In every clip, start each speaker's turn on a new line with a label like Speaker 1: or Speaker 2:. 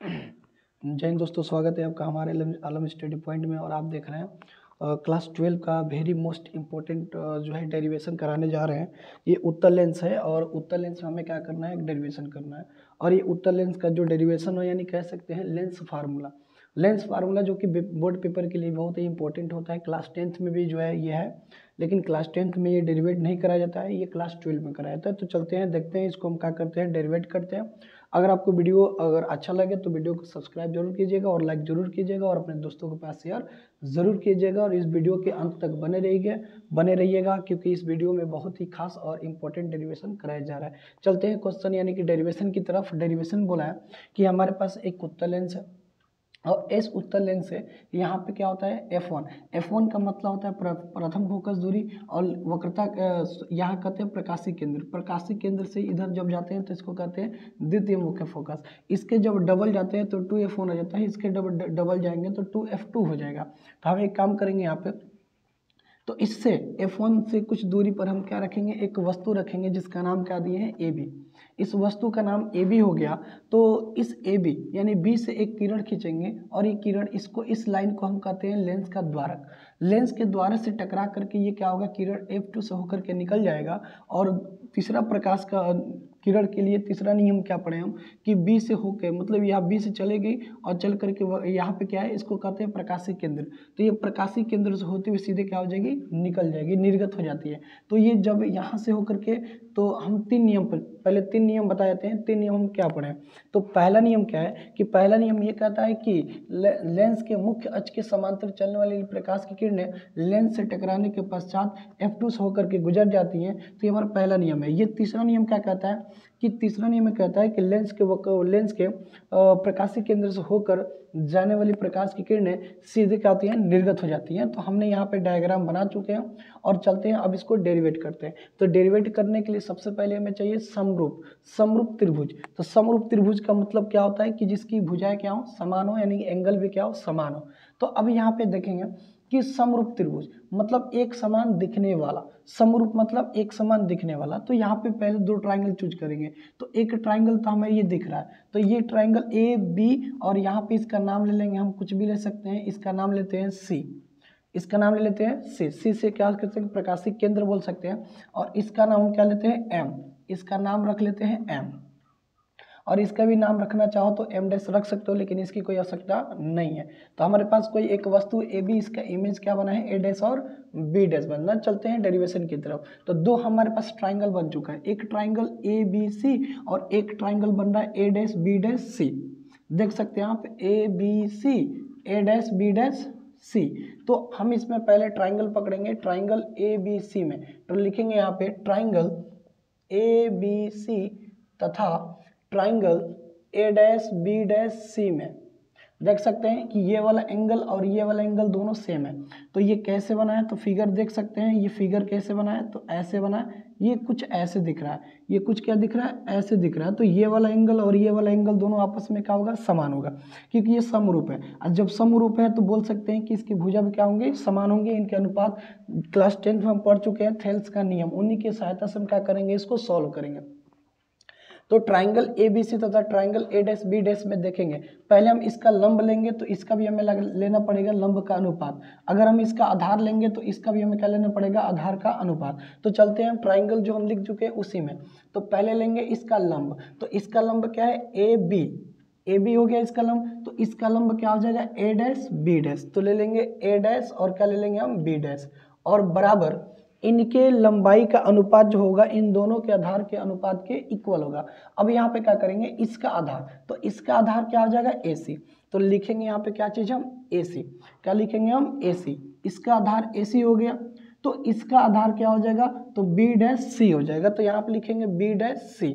Speaker 1: जय हिंद दोस्तों, स्वागत है आपका हमारे आलम स्टडी पॉइंट में। और आप देख रहे हैं क्लास 12 का वेरी मोस्ट इम्पोर्टेंट जो है डेरिवेशन कराने जा रहे हैं। ये उत्तर लेंस है और उत्तर लेंस में हमें क्या करना है, एक डेरिवेशन करना है। और ये उत्तर लेंस का जो डेरिवेशन है, यानी कह सकते हैं लेंस फार्मूला जो कि बोर्ड पेपर के लिए बहुत ही इंपॉर्टेंट होता है। क्लास 10th में भी जो है ये है, लेकिन क्लास 10th में ये डेरिवेट नहीं कराया जाता है, ये क्लास 12 में कराया जाता है। तो चलते हैं, देखते हैं इसको हम क्या करते हैं, डेरिवेट करते हैं। अगर आपको वीडियो अगर अच्छा लगे तो वीडियो को सब्सक्राइब जरूर कीजिएगा और लाइक जरूर कीजिएगा और अपने दोस्तों के पास शेयर जरूर कीजिएगा। और इस वीडियो के अंत तक बने रहिएगा क्योंकि इस वीडियो में बहुत ही खास और इम्पोर्टेंट डेरिवेशन कराया जा रहा है। चलते हैं क्वेश्चन यानी कि डेरिवेशन की तरफ। डेरिवेशन बोला है कि हमारे पास एक उत्तर लेंस है और इस उत्तर लेंस से यहाँ पे क्या होता है, F1 का मतलब होता है प्रथम फोकस दूरी, और वक्रता यहाँ कहते हैं प्रकाशी केंद्र से इधर जब जाते हैं तो इसको कहते हैं द्वितीय मुख्य फोकस। इसके जब डबल जाते हैं तो 2F1 हो जाता है, इसके डबल जाएंगे तो 2F2 हो जाएगा। तो हम एक काम करेंगे यहाँ पे, तो इससे F1 से कुछ दूरी पर हम क्या रखेंगे, एक वस्तु रखेंगे जिसका नाम क्या दिए हैं, AB। इस वस्तु का नाम AB हो गया। तो इस AB यानी B से एक किरण खींचेंगे और ये किरण इस लाइन को हम कहते हैं लेंस का द्वारक। लेंस के द्वारक से टकरा करके ये क्या होगा, किरण F2 से होकर के निकल जाएगा। और तीसरा प्रकाश का किरण के लिए तीसरा नियम क्या पढ़े हम कि B से होकर, मतलब यहाँ B से चले गई और चल करके यहाँ पे क्या है, इसको कहते हैं प्रकाशी केंद्र। तो ये प्रकाशी केंद्र से होते हुए सीधे क्या हो जाएगी, निकल जाएगी, निर्गत हो जाती है। तो ये जब यहाँ से होकर के, तो हम पहले तीन नियम बताए जाते हैं। तीन नियम हम क्या पढ़े, तो पहला नियम क्या है कि पहला नियम ये कहता है कि लेंस के मुख्य अक्ष के समांतर चलने वाली प्रकाश की किरणें लेंस से टकराने के पश्चात F2 से होकर के गुजर जाती हैं। तो ये हमारा पहला नियम है। ये तीसरा नियम क्या कहता है कि तीसरा नियम कहता है कि लेंस के प्रकाशी केंद्र से होकर जाने वाली प्रकाश की किरणें सीधे क्या होती हैं, निर्गत हो जाती हैं। तो हमने यहाँ पे डायग्राम बना चुके हैं और चलते हैं अब इसको डेरिवेट करते हैं। तो डेरिवेट करने के लिए सबसे पहले हमें चाहिए समरूप त्रिभुज। तो समरूप त्रिभुज का मतलब क्या होता है कि जिसकी भुजाएं क्या हो, समान हो, यानी एंगल भी क्या हो, समान हो। तो अब यहाँ पे देखेंगे कि समरूप त्रिभुज मतलब एक समान दिखने वाला, समरूप मतलब एक समान दिखने वाला। तो यहाँ पे पहले दो ट्राइंगल चूज करेंगे। तो एक ट्राइंगल तो हमें ये दिख रहा है, तो ये ट्राइंगल AB, और यहाँ पे इसका नाम ले लेंगे, हम कुछ भी ले सकते हैं, इसका नाम लेते हैं C। इसका नाम ले लेते हैं C से क्या कर सकते हैं, प्रकाशी केंद्र बोल सकते हैं। और इसका नाम हम क्या लेते हैं, M। इसका नाम रख लेते हैं M, और इसका भी नाम रखना चाहो तो M डैश रख सकते हो, लेकिन इसकी कोई आवश्यकता नहीं है। तो हमारे पास कोई एक वस्तु AB, इसका इमेज क्या बना है, A डैश और B डैश बनना। चलते हैं डेरिवेशन की तरफ। तो दो हमारे पास ट्राइंगल बन चुका है, एक ट्राइंगल ABC और एक ट्राइंगल बन रहा है A dash B dash C। देख सकते हैं आप ABC, A dash B dash C। तो हम इसमें पहले ट्राइंगल पकड़ेंगे, ट्राइंगल ABC में तो लिखेंगे यहाँ पे ट्राइंगल ABC तथा triangle A dash B dash C में देख सकते हैं कि ये वाला एंगल और ये वाला एंगल दोनों सेम है। तो ये कैसे बना है, तो फिगर देख सकते हैं, ये फिगर कैसे बना है, तो ऐसे बना है। ये कुछ ऐसे दिख रहा है, ये कुछ क्या दिख रहा है, ऐसे दिख रहा है। तो ये वाला एंगल और ये वाला एंगल दोनों आपस में क्या होगा, समान होगा, क्योंकि ये समरूप है। और जब समरूप है तो बोल सकते हैं कि इसकी भुजा भी क्या होंगे, समान होंगे। इनके अनुपात क्लास 10th में हम पढ़ चुके हैं, थेल्स का नियम, उन्हीं की सहायता से हम क्या करेंगे, इसको सॉल्व करेंगे। तो ट्राइंगल ABC तथा triangle A dash B dash में देखेंगे, पहले हम इसका लंब लेंगे तो इसका भी हमें लेना पड़ेगा लंब का अनुपात। अगर हम इसका आधार लेंगे तो इसका भी हमें क्या लेना पड़ेगा, आधार का अनुपात। तो चलते हैं ट्राइंगल जो हम लिख चुके हैं उसी में। तो पहले लेंगे इसका लंब, तो इसका लंब क्या है, AB हो गया इसका लंब। तो इसका लंब क्या हो जाएगा, A डैश B डैश। तो ले लेंगे A डैश और क्या ले लेंगे हम, B डैश, और बराबर इनके लंबाई का अनुपात जो होगा इन दोनों के आधार के अनुपात के इक्वल होगा। अब यहाँ पे क्या करेंगे, इसका आधार, तो इसका आधार क्या हो जाएगा, AC। तो लिखेंगे यहाँ पे क्या चीज हम, AC। क्या लिखेंगे हम, AC। इसका आधार AC हो गया, तो इसका आधार क्या हो जाएगा, तो B डैश C हो जाएगा। तो यहाँ पे लिखेंगे B डैश C।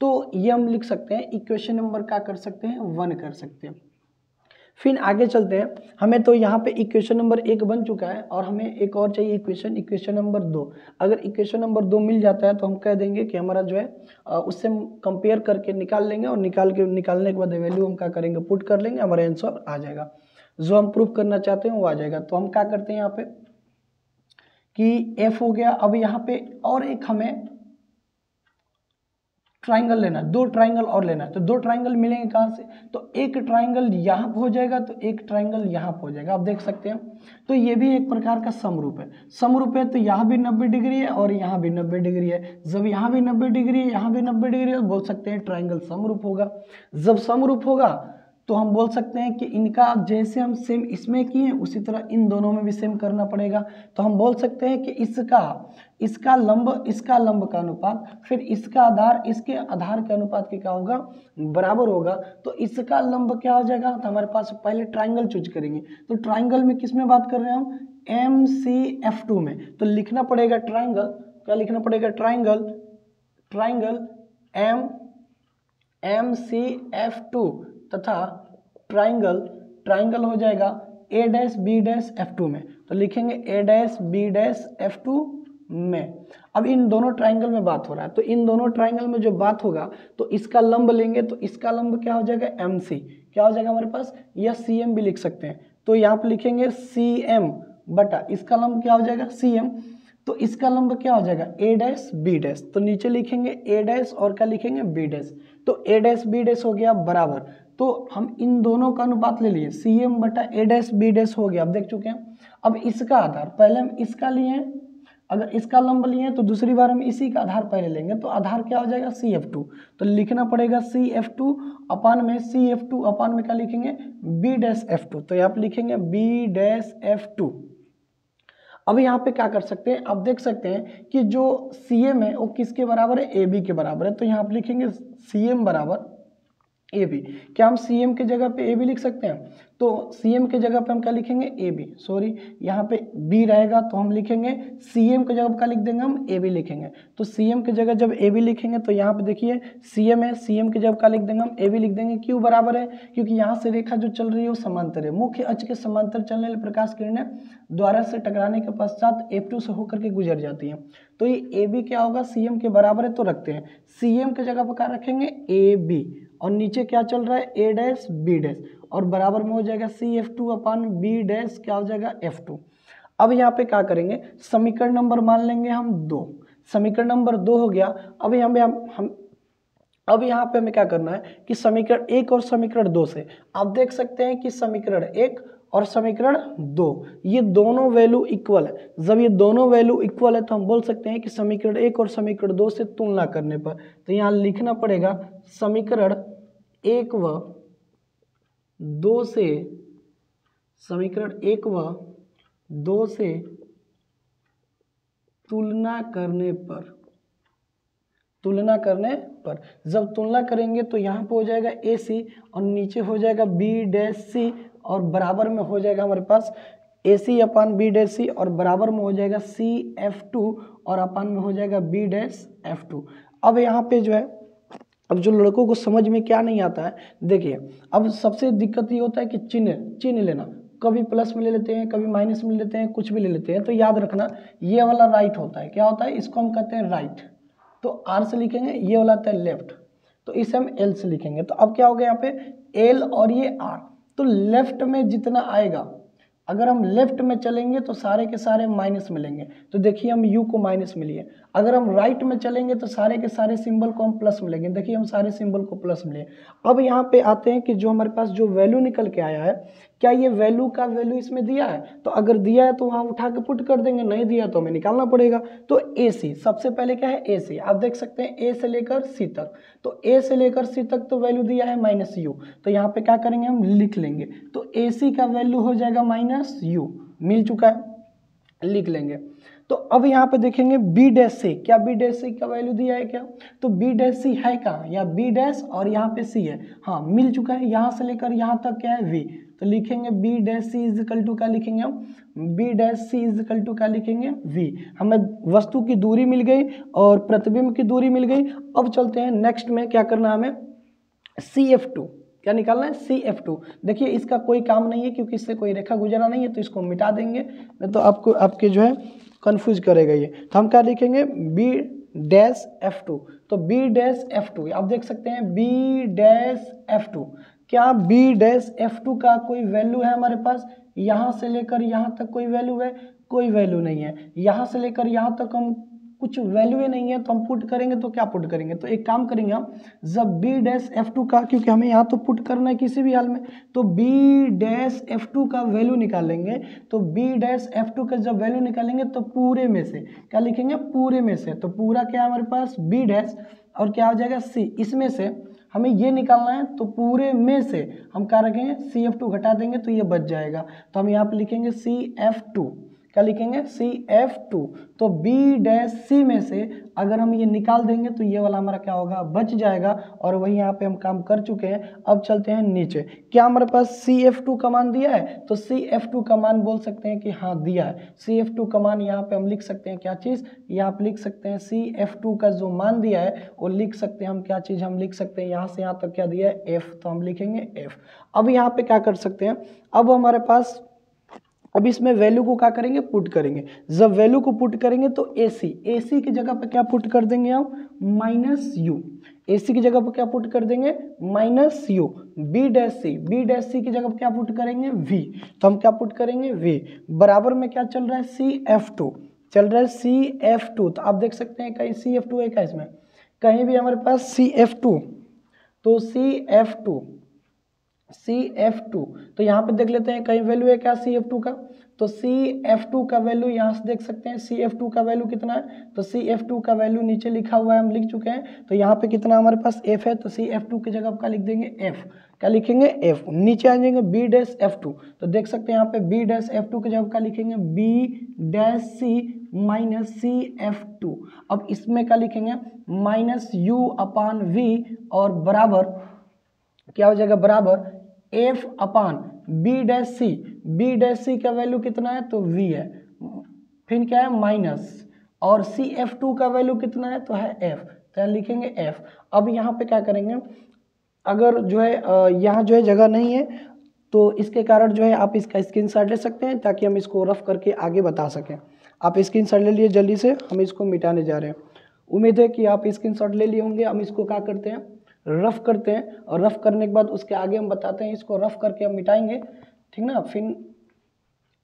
Speaker 1: तो ये हम लिख सकते हैं, इक्वेशन नंबर क्या कर सकते हैं, 1 कर सकते हैं। फिर आगे चलते हैं, हमें तो यहाँ पे इक्वेशन नंबर 1 बन चुका है और हमें एक और चाहिए इक्वेशन नंबर 2। अगर इक्वेशन नंबर 2 मिल जाता है तो हम कह देंगे कि हमारा जो है उससे हम कंपेयर करके निकाल लेंगे, और निकालने के बाद वैल्यू हम क्या करेंगे, पुट कर लेंगे, हमारा आंसर आ जाएगा। जो हम प्रूफ करना चाहते हैं वो आ जाएगा। तो हम क्या करते हैं यहाँ पे कि F हो गया। अब यहाँ पे और एक हमें ट्राइंगल लेना है, 2 ट्राइंगल और लेना है। तो 2 ट्राइंगल मिलेंगे कहाँ से? तो एक ट्राइंगल यहाँ पर हो जाएगा, तो एक ट्राइंगल यहाँ पर हो जाएगा, आप देख सकते हैं। तो ये भी एक प्रकार का समरूप है। समरूप है तो यहाँ भी 90 डिग्री है और यहाँ भी 90 डिग्री है। जब यहाँ भी 90 डिग्री है, यहाँ भी 90 डिग्री है, तो बोल सकते हैं ट्राइंगल समरूप होगा। जब समरूप होगा तो हम बोल सकते हैं कि इनका जैसे हम सेम इसमें किए उसी तरह इन दोनों में भी सेम करना पड़ेगा। तो हम बोल सकते हैं कि इसका लंब का अनुपात फिर इसका आधार इसके आधार के अनुपात के क्या होगा? बराबर होगा। तो इसका लंब क्या हो जाएगा? तो हमारे पास पहले ट्राइंगल चूज करेंगे। तो ट्राइंगल में किस में बात कर रहे हैं हम? MCF2 में। तो लिखना पड़ेगा ट्राइंगल, क्या लिखना पड़ेगा? ट्राइंगल MCF2 तथा ट्राइंगल हो जाएगा A'-B'-F2 में। तो लिखेंगे A'-B'-F2 में। अब इन दोनों ट्राइंगल में बात हो रहा है, तो इन दोनों ट्राइंगल में जो बात होगा तो इसका लंब लेंगे, तो इसका लंब क्या हो जाएगा? MC। क्या हो जाएगा हमारे पास? या CM भी लिख सकते हैं। तो यहाँ पे लिखेंगे CM बटा इसका लंब क्या हो जाएगा? CM। तो इसका लंब क्या हो जाएगा? A'-B'। तो नीचे लिखेंगे A' और क्या लिखेंगे? B'। तो A'-B' हो गया बराबर। तो हम इन दोनों का अनुपात ले लिए, CM बटा A'-B' हो गया, आप देख चुके हैं। अब इसका आधार पहले हम इसका लिए, अगर इसका लंब लिए तो दूसरी बार हम इसी का आधार पहले लेंगे। तो आधार क्या हो जाएगा? CF2। तो लिखना पड़ेगा CF2 अपान में क्या लिखेंगे? B'-F2। तो यहाँ पे लिखेंगे B'-F2। अब यहाँ पे क्या कर सकते हैं? आप देख सकते हैं कि जो CM है वो किसके बराबर है? AB के बराबर है। तो यहाँ पे लिखेंगे CM बराबर AB। क्या हम CM के जगह पे AB लिख सकते हैं? तो CM के जगह पे हम क्या लिखेंगे? AB। सॉरी, यहाँ पे B रहेगा तो हम लिखेंगे CM के जगह पे क्या लिख देंगे? हम AB लिखेंगे। तो CM के जगह जब AB लिखेंगे तो यहाँ पे देखिए CM है, CM के जगह क्या लिख देंगे? हम AB लिख देंगे। क्यों बराबर है? क्योंकि यहाँ से रेखा जो चल रही है वो समांतर है। मुख्य अक्ष के समांतर चलने वाली प्रकाश किरणें द्वारा से टकराने के पश्चात F2 से होकर के गुजर जाती हैं। तो ये AB क्या होगा? CM के बराबर है, तो रखते हैं। CM के जगह पर क्या रखेंगे? AB। और नीचे क्या चल रहा है? A'-B' और बराबर में हो जाएगा CF2 अपान B' क्या हो जाएगा? F2। अब यहाँ पे क्या करेंगे? समीकरण नंबर मान लेंगे हम 2। समीकरण नंबर 2 हो गया। अब यहाँ पे हमें क्या करना है कि समीकरण 1 और समीकरण 2 से आप देख सकते हैं कि समीकरण 1 और समीकरण 2 ये दोनों वैल्यू इक्वल है। जब ये दोनों वैल्यू इक्वल है तो हम बोल सकते हैं कि समीकरण 1 और समीकरण 2 से तुलना करने पर, तो यहाँ लिखना पड़ेगा समीकरण 1 व 2 से, समीकरण 1 व 2 से तुलना करने पर जब तुलना करेंगे तो यहाँ पे हो जाएगा AC और नीचे हो जाएगा B'-C और बराबर में हो जाएगा हमारे पास AC अपान B'-C और बराबर में हो जाएगा CF2 और अपान में हो जाएगा B'-F2। अब यहाँ पे जो है, अब जो लड़कों को समझ में क्या नहीं आता है, देखिए अब सबसे दिक्कत ये होता है कि चिन्ह लेना, कभी प्लस में ले लेते हैं, कभी माइनस में ले लेते हैं, कुछ भी ले लेते हैं। तो याद रखना ये वाला राइट होता है, क्या होता है? इसको हम कहते हैं राइट। तो R से लिखेंगे, ये वाला आता है लेफ्ट, तो इसे हम L से लिखेंगे। तो अब क्या हो गया यहाँ पे L और ये R। तो लेफ्ट में जितना आएगा, अगर हम लेफ्ट में चलेंगे तो सारे के सारे माइनस में लेंगे। तो देखिए हम U को माइनस में लिए। अगर हम राइट में चलेंगे तो सारे के सारे सिंबल को हम प्लस में लेंगे। देखिए हम सारे सिंबल को प्लस में लिए। अब यहाँ पे आते हैं कि जो हमारे पास जो वैल्यू निकल के आया है, क्या ये वैल्यू का वैल्यू इसमें दिया है? तो अगर दिया है तो वहाँ उठा के पुट कर देंगे, नहीं दिया तो हमें निकालना पड़ेगा। तो AC सबसे पहले क्या है? AC। आप देख सकते हैं A से लेकर C तक, तो A से लेकर C तक तो वैल्यू दिया है -U। तो यहाँ पे क्या करेंगे? हम लिख लेंगे। तो AC का वैल्यू हो जाएगा -U, मिल चुका है, लिख लेंगे। तो अब यहाँ पे देखेंगे B'-C, क्या B'-C का वैल्यू दिया है क्या? तो B'-C है कहाँ? या B' और यहाँ पे C है, हाँ मिल चुका है। यहाँ से लेकर यहाँ तक क्या है? V। तो लिखेंगे B'-C इज इक्वल टू क्या लिखेंगे हम? B'-C इज इक्वल टू क्या लिखेंगे? V। हमें वस्तु की दूरी मिल गई और प्रतिबिंब की दूरी मिल गई। अब चलते हैं नेक्स्ट में, क्या करना है हमें? CF2, क्या निकालना है? CF2। देखिए इसका कोई काम नहीं है क्योंकि इससे कोई रेखा गुजरा नहीं है, तो इसको मिटा देंगे, नहीं तो आपको आपके जो है कंफ्यूज करेगा ये। तो हम क्या लिखेंगे? B'-F2। तो B'-F2 आप देख सकते हैं B'-F2। क्या B'-F2 का कोई वैल्यू है हमारे पास? यहाँ से लेकर यहाँ तक कोई वैल्यू है? कोई वैल्यू नहीं है। यहाँ से लेकर यहाँ तक हम कुछ वैल्यू ही नहीं है, तो हम पुट करेंगे तो क्या पुट करेंगे, तो एक काम करेंगे हम, जब बी डैश F2 का, क्योंकि हमें यहाँ तो पुट करना है किसी भी हाल में, तो बी डैश F2 का वैल्यू निकालेंगे। तो बी डैश F2 का जब वैल्यू निकालेंगे तो पूरे में से क्या लिखेंगे, पूरे में से, तो पूरा क्या है हमारे पास बी डैश और क्या हो जाएगा सी, इसमें से हमें ये निकालना है, तो पूरे में से हम क्या रखेंगे CF2 घटा देंगे तो ये बच जाएगा। तो हम यहाँ पे लिखेंगे CF2, क्या लिखेंगे CF2। तो B डैश C में से अगर हम ये निकाल देंगे तो ये वाला हमारा क्या होगा, बच जाएगा। और वही यहाँ पे हम काम कर चुके हैं। अब चलते हैं नीचे, क्या हमारे पास CF2 का मान दिया है, तो CF2 का मान बोल सकते हैं कि हाँ दिया है। CF2 का मान यहाँ पे हम लिख सकते हैं क्या चीज़, यहाँ पे लिख सकते हैं CF2 का जो मान दिया है वो लिख सकते हैं हम, क्या चीज़ हम लिख सकते हैं, यहाँ से यहाँ तक क्या दिया है F, तो हम लिखेंगे F। अब यहाँ पे क्या कर सकते हैं, अब हमारे पास, अब इसमें वैल्यू को क्या करेंगे, पुट करेंगे। जब वैल्यू को पुट करेंगे तो AC की जगह पर क्या पुट कर देंगे हम, -u। AC की जगह पर क्या पुट कर देंगे, -u। B डैश C की जगह पर क्या पुट करेंगे, V। तो हम क्या पुट करेंगे, V बराबर में क्या चल रहा है, CF2 चल रहा है, CF2। तो आप देख सकते हैं कहीं CF2 है क्या, इसमें कहीं भी हमारे पास CF2, तो CF2 तो यहाँ पे देख लेते हैं कहीं वैल्यू है क्या CF2 का, तो CF2 का वैल्यू यहाँ से देख सकते हैं, CF2 का वैल्यू कितना है, तो CF2 का वैल्यू नीचे लिखा हुआ है, हम लिख चुके हैं। तो यहाँ पे कितना हमारे पास F है, तो CF2 की जगह क्या लिख देंगे F, क्या लिखेंगे F। नीचे आ जाएंगे B डैश F2, तो देख सकते हैं यहाँ पे B डैश F2 की जगह क्या लिखेंगे, B dash C minus CF2। अब इसमें क्या लिखेंगे, -u/v और बराबर क्या हो जाएगा, बराबर F/B डैश C का वैल्यू कितना है, तो V है, फिर क्या है माइनस, और CF2 का वैल्यू कितना है, तो है F, तो लिखेंगे F। अब यहाँ पे क्या करेंगे, अगर जो है यहाँ जो है जगह नहीं है, तो इसके कारण जो है आप इसका स्क्रीनशॉट ले सकते हैं, ताकि हम इसको रफ करके आगे बता सकें। आप स्क्रीनशॉट ले लिए जल्दी से, हम इसको मिटाने जा रहे हैं। उम्मीद है कि आप स्क्रीनशॉट ले लिए होंगे। हम इसको क्या करते हैं, रफ करते हैं, और रफ करने के बाद उसके आगे हम बताते हैं, इसको रफ करके हम मिटाएंगे, ठीक ना। फिर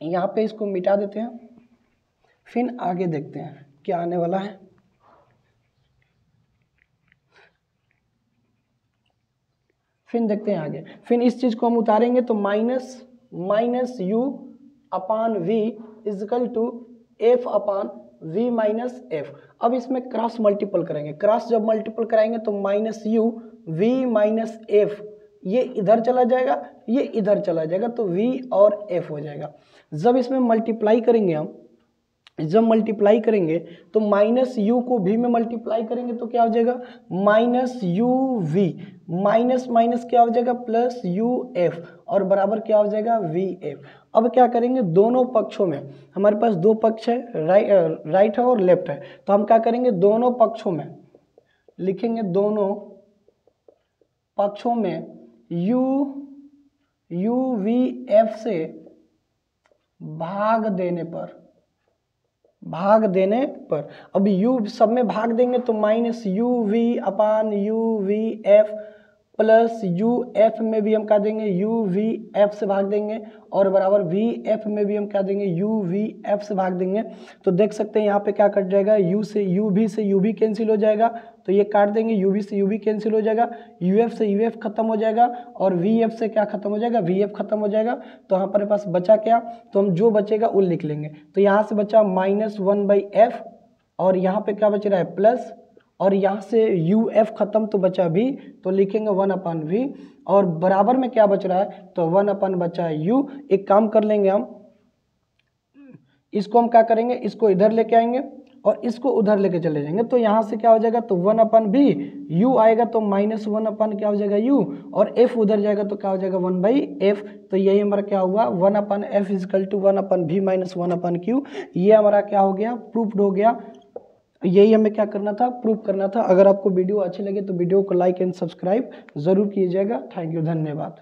Speaker 1: यहाँ पे इसको मिटा देते हैं, फिर आगे देखते हैं क्या आने वाला है। फिर देखते हैं आगे, फिर इस चीज़ को हम उतारेंगे तो -u/v is equal to F/v minus F। अब इसमें क्रॉस मल्टीपल करेंगे, क्रॉस जब मल्टीपल कराएंगे तो -u/v माइनस F, ये इधर चला जाएगा, ये इधर चला जाएगा, तो v और F हो जाएगा। जब इसमें मल्टीप्लाई करेंगे हम, जब मल्टीप्लाई करेंगे तो -u को v में मल्टीप्लाई करेंगे तो क्या हो जाएगा, -uv, माइनस माइनस क्या हो जाएगा, +uf, और बराबर क्या हो जाएगा, vf। अब क्या करेंगे, दोनों पक्षों में, हमारे पास दो पक्ष है, राइट है और लेफ्ट है, तो हम क्या करेंगे, दोनों पक्षों में लिखेंगे, दोनों पक्षों में uvf से भाग देने पर, अब u सब में भाग देंगे तो -uv/uvf प्लस uf में भी हम क्या देंगे, uvf से भाग देंगे, और बराबर vf में भी हम क्या देंगे, uvf से भाग देंगे। तो देख सकते हैं यहाँ पे क्या कट जाएगा, u से uv कैंसिल हो जाएगा, तो ये काट देंगे, uv से uv कैंसिल हो जाएगा, uf से uf खत्म हो जाएगा, और vf से क्या खत्म हो जाएगा, vf खत्म हो जाएगा। तो यहाँ पर पास बचा क्या, तो हम जो बचेगा वो लिख लेंगे। तो यहाँ से बचा -1/f, और यहाँ पे क्या बच रहा है, प्लस, और यहाँ से uf खत्म तो बचा v, तो लिखेंगे 1/v, और बराबर में क्या बच रहा है, तो 1/, बचा है u। एक काम कर लेंगे हम, इसको हम क्या करेंगे, इसको इधर लेके आएंगे और इसको उधर लेके चले जाएंगे, तो यहाँ से क्या हो जाएगा, तो 1/v, u आएगा तो -1/ क्या हो जाएगा u, और f उधर जाएगा तो क्या हो जाएगा 1/f। तो यही हमारा क्या हुआ, 1/f is equal to 1/v minus 1/q। ये हमारा क्या हो गया, प्रूफ्ड हो गया। यही हमें क्या करना था, प्रूफ करना था। अगर आपको वीडियो अच्छी लगे तो वीडियो को लाइक एंड सब्सक्राइब जरूर कीजिएगा। थैंक यू, धन्यवाद।